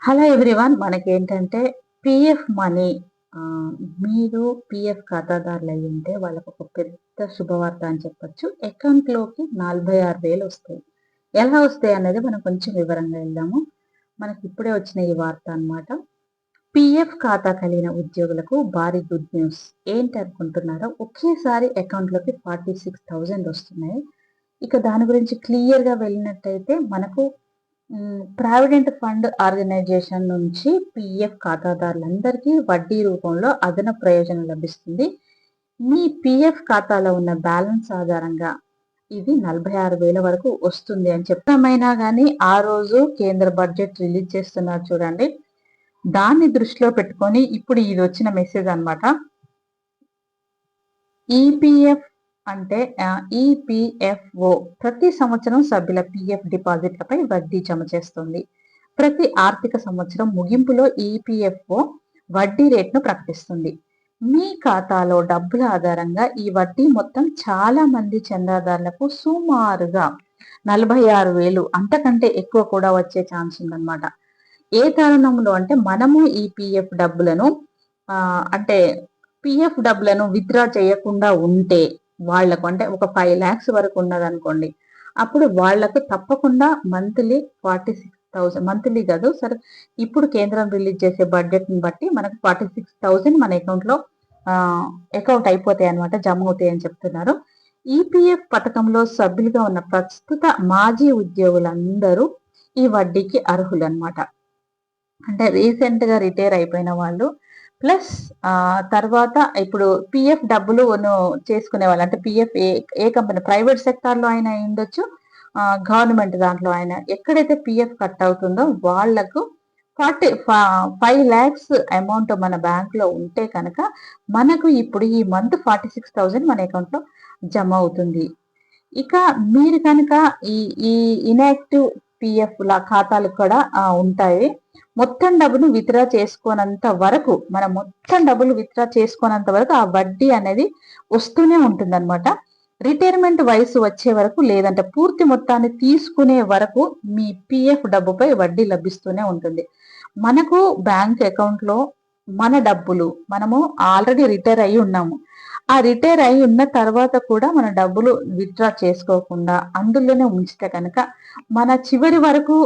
Hello everyone. మనకేంటంటే PF money మీరు PF ఖాతాదారులు అయ్యి ఉంటే వాళ్ళకి ఒక పెద్ద శుభవార్త అని చెప్పొచ్చు. అకౌంట్‌లోకి 46,000 వస్తాయి. ఎలా వస్తాయి అనేది మనం కొంచెం వివరంగా వెళ్దాము. మనకి ఇప్పుడే వచ్చిన ఈ వార్త అన్నమాట. పిఎఫ్ ఖాతా కలిగిన ఉద్యోగులకు భారీ గుడ్ న్యూస్. ఏంటనుకుంటున్నారో ఒకేసారి అకౌంట్‌లోకి 46,000 వస్తున్నాయి. ఇక దాని గురించి క్లియర్‌గా వెళ్ళినట్టయితే మనకు ప్రావిడెంట్ ఫండ్ ఆర్గనైజేషన్ నుంచి పిఎఫ్ ఖాతాదారులందరికీ వడ్డీ రూపంలో అదనపు ప్రయోజనం లభిస్తుంది. మీ పిఎఫ్ ఖాతాలో ఉన్న బ్యాలెన్స్ ఆధారంగా ఇది 46,000 వరకు వస్తుంది అని చెప్పమైనా కానీ ఆ రోజు కేంద్ర బడ్జెట్ రిలీజ్ చేస్తున్నారు చూడండి. దాన్ని దృష్టిలో పెట్టుకొని ఇప్పుడు ఇది వచ్చిన మెసేజ్ అన్నమాట. ఈపీఎఫ్ అంటే ఈపీఎఫ్ఓ ప్రతి సంవత్సరం సభ్యుల పిఎఫ్ డిపాజిట్లపై వడ్డీ జమ చేస్తుంది. ప్రతి ఆర్థిక సంవత్సరం ముగింపులో ఈపీఎఫ్ఓ వడ్డీ రేట్ను ప్రకటిస్తుంది. మీ ఖాతాలో డబ్బుల ఆధారంగా ఈ వడ్డీ మొత్తం చాలా మంది చందాదారులకు సుమారుగా 46,000 అంతకంటే ఎక్కువ కూడా వచ్చే ఛాన్స్ ఉందన్నమాట. ఏ కారణంలో అంటే మనము ఈ పిఎఫ్ డబ్బులను అంటే పిఎఫ్ డబ్బులను విత్డ్రా చేయకుండా ఉంటే వాళ్లకు అంటే ఒక 5 lakhs వరకు ఉన్నదనుకోండి, అప్పుడు వాళ్లకు తప్పకుండా మంత్లీ 46,000 మంత్లీ కాదు సరే, ఇప్పుడు కేంద్రం రిలీజ్ చేసే బడ్జెట్ ని బట్టి మనకు 46,000 మన అకౌంట్ లో అకౌంట్ అయిపోతాయి అనమాట, జమ అవుతాయి అని చెప్తున్నారు. ఈపీఎఫ్ పథకంలో సభ్యులుగా ఉన్న ప్రస్తుత మాజీ ఉద్యోగులందరూ ఈ వడ్డీకి అర్హులు అనమాట. అంటే రీసెంట్ గా రిటైర్ అయిపోయిన వాళ్ళు ప్లస్ తర్వాత ఇప్పుడు పిఎఫ్ డబ్బులు చేసుకునే వాళ్ళు అంటే పిఎఫ్ ఏ కంపెనీ ప్రైవేట్ సెక్టార్ లో అయినా ఉండొచ్చు, గవర్నమెంట్ దాంట్లో అయినా ఎక్కడైతే పిఎఫ్ కట్ అవుతుందో వాళ్లకు 5 lakhs అమౌంట్ మన బ్యాంక్ లో ఉంటే కనుక మనకు ఇప్పుడు ఈ మంత్ 46,000 మన అకౌంట్ లో జమ అవుతుంది. ఇక మీరు కనుక ఈ ఇన్యాక్టివ్ పిఎఫ్ ఖాతాలు కూడా ఉంటాయి. మొత్తం డబ్బును విత్డ్రా చేసుకోనంత వరకు ఆ వడ్డీ అనేది వస్తూనే ఉంటుందన్నమాట. రిటైర్మెంట్ వయసు వచ్చే వరకు లేదంటే పూర్తి మొత్తాన్ని తీసుకునే వరకు మీ పిఎఫ్ డబ్బుపై వడ్డీ లభిస్తూనే ఉంటుంది. మనకు బ్యాంక్ అకౌంట్ లో మన డబ్బులు మనము ఆల్రెడీ రిటైర్ అయి ఉన్నాము. ఆ రిటైర్ అయి ఉన్న తర్వాత కూడా మన డబ్బులు విత్డ్రా చేసుకోకుండా అందులోనే ఉంచితే కనుక మన చివరి వరకు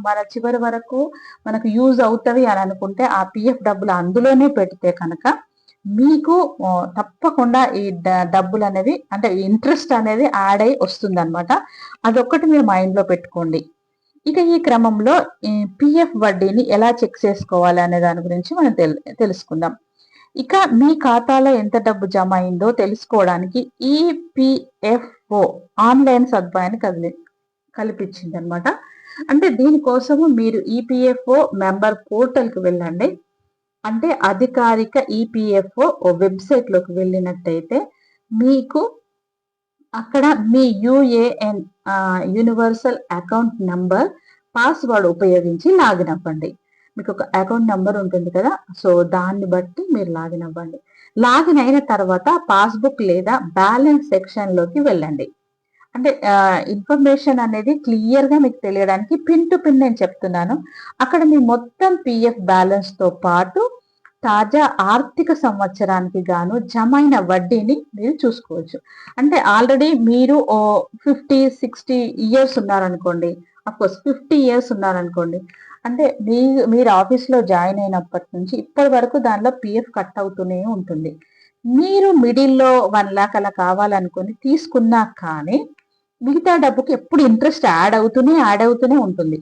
మన చివరి వరకు మనకు యూజ్ అవుతుంది అని అనుకుంటే ఆ పిఎఫ్ డబ్బులు అందులోనే పెడితే కనుక మీకు తప్పకుండా ఈ డబ్బులు అనేవి అంటే ఇంట్రెస్ట్ అనేది యాడ్ అయి వస్తుంది అనమాట. అదొక్కటి మీరు మైండ్ లో పెట్టుకోండి. ఇక ఈ క్రమంలో పిఎఫ్ వడ్డీని ఎలా చెక్ చేసుకోవాలి అనే దాని గురించి మనం తెలుసుకుందాం. ఇక మీ ఖాతాలో ఎంత డబ్బు జమ అయిందో తెలుసుకోవడానికి ఈపీఎఫ్ఓ ఆన్లైన్ సదుపాయాన్ని కల్పించింది అనమాట. అంటే దీనికోసము మీరు ఈపీఎఫ్ఓ మెంబర్ పోర్టల్ కి వెళ్ళండి. అంటే అధికారిక ఈపీఎఫ్ఓ వెబ్సైట్ లోకి వెళ్ళినట్టయితే మీకు అక్కడ మీ UAN universal account number password ఉపయోగించి లాగిన్ అవ్వండి. మీకు ఒక అకౌంట్ నెంబర్ ఉంటుంది కదా, సో దాన్ని బట్టి మీరు లాగిన్ అవ్వండి. లాగిన్ అయిన తర్వాత పాస్బుక్ లేదా బ్యాలెన్స్ సెక్షన్ లోకి వెళ్ళండి. అంటే ఇన్ఫర్మేషన్ అనేది క్లియర్ గా మీకు తెలియడానికి పిన్ టు పిన్ నేను చెప్తున్నాను. అక్కడ మీ మొత్తం పిఎఫ్ బ్యాలెన్స్ తో పాటు తాజా ఆర్థిక సంవత్సరానికి గాను జమైన వడ్డీని మీరు చూసుకోవచ్చు. అంటే ఆల్రెడీ మీరు 50-60 years ఉన్నారనుకోండి, అఫ్కోర్స్ 50 years ఉన్నారనుకోండి, అంటే మీరు ఆఫీస్ లో జాయిన్ అయినప్పటి నుంచి ఇప్పటి వరకు దానిలో పిఎఫ్ కట్ అవుతూనే ఉంటుంది. మీరు మిడిల్లో 1 lakh అలా కావాలనుకుని తీసుకున్నా కానీ మిగతా డబ్బుకి ఎప్పుడు ఇంట్రెస్ట్ యాడ్ అవుతూనే ఉంటుంది.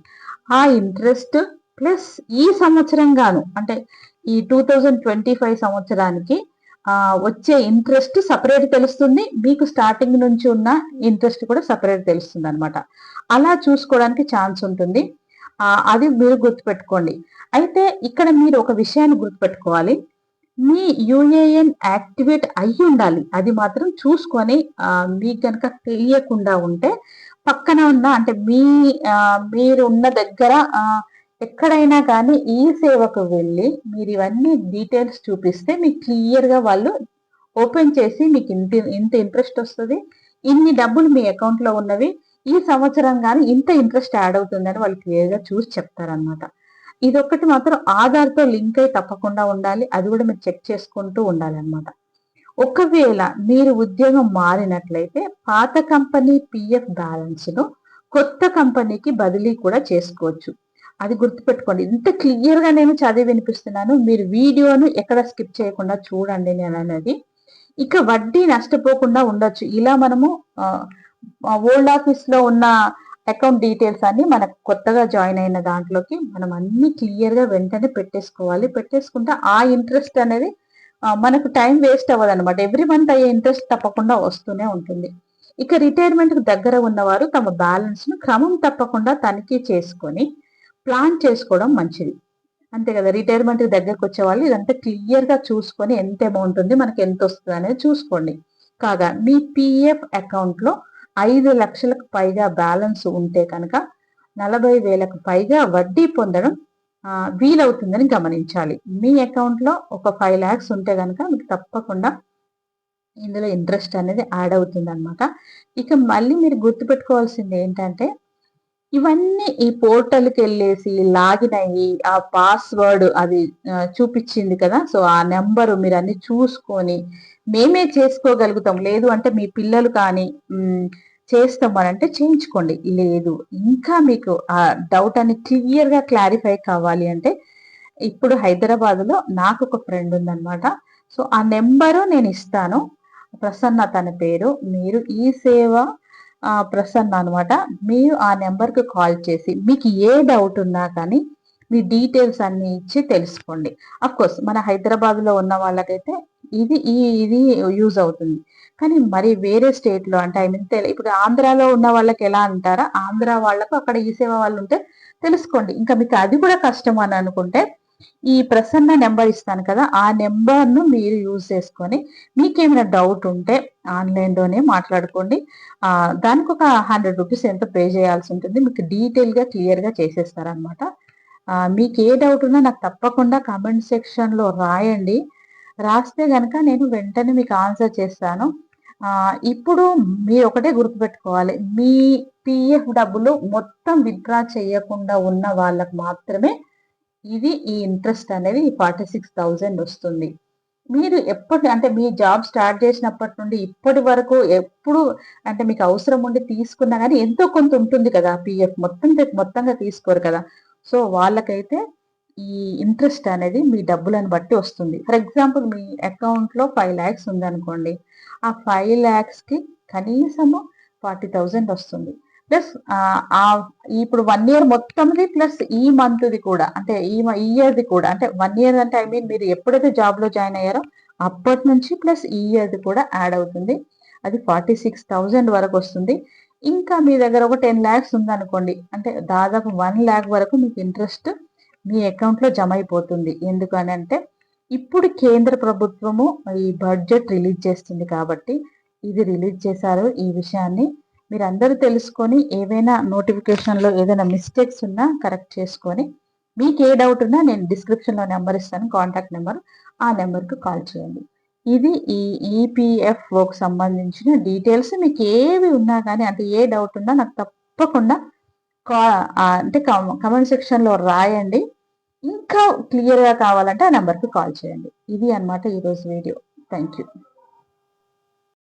ఆ ఇంట్రెస్ట్ ప్లస్ ఈ సంవత్సరం గాను అంటే ఈ 2025 సంవత్సరానికి వచ్చే ఇంట్రెస్ట్ సపరేట్ తెలుస్తుంది, మీకు స్టార్టింగ్ నుంచి ఉన్న ఇంట్రెస్ట్ కూడా సపరేట్ తెలుస్తుంది అనమాట. అలా చూసుకోవడానికి ఛాన్స్ ఉంటుంది. అది మీరు గుర్తుపెట్టుకోండి. అయితే ఇక్కడ మీరు ఒక విషయాన్ని గుర్తుపెట్టుకోవాలి, మీ యుఏఎన్ యాక్టివేట్ అయ్యి ఉండాలి. అది మాత్రం చూసుకొని మీకు కనుక తెలియకుండా ఉంటే పక్కన ఉన్న అంటే మీరు ఉన్న దగ్గర ఎక్కడైనా కానీ ఈ సేవకు వెళ్ళి మీరు ఇవన్నీ డీటెయిల్స్ చూపిస్తే మీకు క్లియర్ గా వాళ్ళు ఓపెన్ చేసి మీకు ఇంత ఇంట్రెస్ట్ వస్తుంది, ఇన్ని డబ్బులు మీ అకౌంట్ లో ఉన్నవి, ఈ సంవత్సరం కానీ ఇంత ఇంట్రెస్ట్ యాడ్ అవుతుందని వాళ్ళు క్లియర్గా చూసి చెప్తారనమాట. ఇదొక్కటి మాత్రం ఆధార్తో లింక్ అయి తప్పకుండా ఉండాలి. అది కూడా మీరు చెక్ చేసుకుంటూ ఉండాలన్నమాట. ఒకవేళ మీరు ఉద్యోగం మారినట్లయితే పాత కంపెనీ పిఎఫ్ బ్యాలెన్స్ను కొత్త కంపెనీకి బదిలీ కూడా చేసుకోవచ్చు. అది గుర్తుపెట్టుకోండి. ఇంత క్లియర్గా నేను చదివి వినిపిస్తున్నాను. మీరు వీడియోను ఎక్కడ స్కిప్ చేయకుండా చూడండి నేను అనేది. ఇక వడ్డీ నష్టపోకుండా ఉండొచ్చు. ఇలా మనము ఓల్డ్ ఆఫీస్ లో ఉన్న అకౌంట్ డీటెయిల్స్ అన్ని మనకు కొత్తగా జాయిన్ అయిన దాంట్లోకి మనం అన్ని క్లియర్ గా వెంటనే పెట్టేసుకోవాలి. పెట్టేసుకుంటే ఆ ఇంట్రెస్ట్ అనేది మనకు టైం వేస్ట్ అవ్వదు అనమాట. ఎవ్రీ మంత్ అయ్యే ఇంట్రెస్ట్ తప్పకుండా వస్తూనే ఉంటుంది. ఇక రిటైర్మెంట్ కు దగ్గర ఉన్నవారు తమ బ్యాలెన్స్ ను క్రమం తప్పకుండా తనిఖీ చేసుకొని ప్లాన్ చేసుకోవడం మంచిది. అంతే కదా, రిటైర్మెంట్ దగ్గరకు వచ్చే వాళ్ళు ఇదంతా క్లియర్ గా చూసుకొని ఎంత అమౌంట్ ఉంది, మనకి ఎంత వస్తుంది అనేది చూసుకోండి. కాగా మీ పిఎఫ్ అకౌంట్ లో 5 లక్షలకు పైగా బ్యాలెన్స్ ఉంటే కనుక 40,000కు పైగా వడ్డీ పొందడం వీలవుతుందని గమనించాలి. మీ అకౌంట్ లో ఒక 5 lakhs ఉంటే కనుక మీకు తప్పకుండా ఇందులో ఇంట్రెస్ట్ అనేది యాడ్ అవుతుంది అనమాట. ఇక మళ్ళీ మీరు గుర్తుపెట్టుకోవాల్సింది ఏంటంటే, ఇవన్నీ ఈ పోర్టల్కి వెళ్ళేసి లాగిన్ అయ్యి ఆ పాస్వర్డ్ అది చూపించింది కదా, సో ఆ నెంబరు మీరు అన్ని చూసుకొని మేమే చేసుకోగలుగుతాం, లేదు అంటే మీ పిల్లలు కానీ చేస్తామని అంటే చేయించుకోండి. లేదు ఇంకా మీకు ఆ డౌట్ అని క్లియర్ గా క్లారిఫై కావాలి అంటే, ఇప్పుడు హైదరాబాద్ లో నాకు ఒక ఫ్రెండ్ ఉందన్నమాట. సో ఆ నెంబరు నేను ఇస్తాను. ప్రసన్న తన పేరు. మీరు ఈ సేవ ప్రసన్న అనమాట. మీరు ఆ నెంబర్కి కాల్ చేసి మీకు ఏ డౌట్ ఉన్నా కానీ మీ డీటెయిల్స్ అన్ని ఇచ్చి తెలుసుకోండి. అఫ్ కోర్స్ మన హైదరాబాద్ లో ఉన్న వాళ్ళకైతే ఇది యూజ్ అవుతుంది. కానీ మరి వేరే స్టేట్ లో అంటే ఐ మీన్ ఇప్పుడు ఆంధ్రాలో ఉన్న వాళ్ళకి ఎలా అంటారా, ఆంధ్ర వాళ్ళకు అక్కడ ఈ సేవ వాళ్ళు ఉంటే తెలుసుకోండి. ఇంకా మీకు అది కూడా కష్టం అని అనుకుంటే ఈ ప్రసన్న నెంబర్ ఇస్తాను కదా, ఆ నెంబర్ను మీరు యూజ్ చేసుకొని మీకేమైనా డౌట్ ఉంటే ఆన్లైన్లోనే మాట్లాడుకోండి. దానికి ఒక 100 రూపీస్ ఎంతో పే చేయాల్సి ఉంటుంది. మీకు డీటెయిల్గా క్లియర్గా చేసేస్తారనమాట. మీకు ఏ డౌట్ ఉన్నా నాకు తప్పకుండా కామెంట్ సెక్షన్లో రాయండి. రాస్తే కనుక నేను వెంటనే మీకు ఆన్సర్ చేస్తాను. ఇప్పుడు మీరు ఒకటే గుర్తుపెట్టుకోవాలి, మీ పిఎఫ్ డబ్బులు మొత్తం విత్డ్రా చేయకుండా ఉన్న వాళ్ళకు మాత్రమే ఈ ఇంట్రెస్ట్ అనేది 46,000 వస్తుంది. మీరు అంటే మీ జాబ్ స్టార్ట్ చేసినప్పటి నుండి ఇప్పటి వరకు ఎప్పుడు అంటే మీకు అవసరం ఉండి తీసుకున్నా కానీ ఎంతో కొంత ఉంటుంది కదా పిఎఫ్, మొత్తంగా తీసుకోరు కదా. సో వాళ్ళకైతే ఈ ఇంట్రెస్ట్ అనేది మీ డబ్బులను బట్టి వస్తుంది. ఫర్ ఎగ్జాంపుల్ మీ అకౌంట్ లో 5 lakhs ఉందనుకోండి, ఆ 5 lakhs కి కనీసము 40,000 వస్తుంది. ప్లస్ ఇప్పుడు 1 year మొత్తంది ప్లస్ ఈ మంత్ది కూడా, అంటే ఈ ఇయర్ది కూడా, అంటే 1 year అంటే ఐ మీన్ మీరు ఎప్పుడైతే జాబ్ లో జాయిన్ అయ్యారో అప్పటి నుంచి ప్లస్ ఈ ఇయర్ది కూడా యాడ్ అవుతుంది. అది 46,000 వరకు వస్తుంది. ఇంకా మీ దగ్గర ఒక 10 lakhs ఉందనుకోండి, అంటే దాదాపు 1 lakh వరకు మీకు ఇంట్రెస్ట్ మీ అకౌంట్ లో జమ అయిపోతుంది. ఎందుకని అంటే ఇప్పుడు కేంద్ర ప్రభుత్వము ఈ బడ్జెట్ రిలీజ్ చేస్తుంది కాబట్టి ఇది రిలీజ్ చేశారు. ఈ విషయాన్ని మీరు అందరూ తెలుసుకొని ఏవైనా నోటిఫికేషన్లో ఏదైనా మిస్టేక్స్ ఉన్నా కరెక్ట్ చేసుకొని, మీకు ఏ డౌట్ ఉన్నా నేను డిస్క్రిప్షన్లో నెంబర్ ఇస్తాను, కాంటాక్ట్ నెంబర్, ఆ నెంబర్కి కాల్ చేయండి. ఇది ఈ ఈపీఎఫ్ఓకి సంబంధించిన డీటెయిల్స్. మీకు ఏవి ఉన్నా కానీ, అంటే ఏ డౌట్ ఉన్నా నాకు తప్పకుండా అంటే కమెంట్ సెక్షన్లో రాయండి. ఇంకా క్లియర్గా కావాలంటే ఆ నెంబర్కి కాల్ చేయండి. ఇది అన్నమాట ఈరోజు వీడియో. Thank you.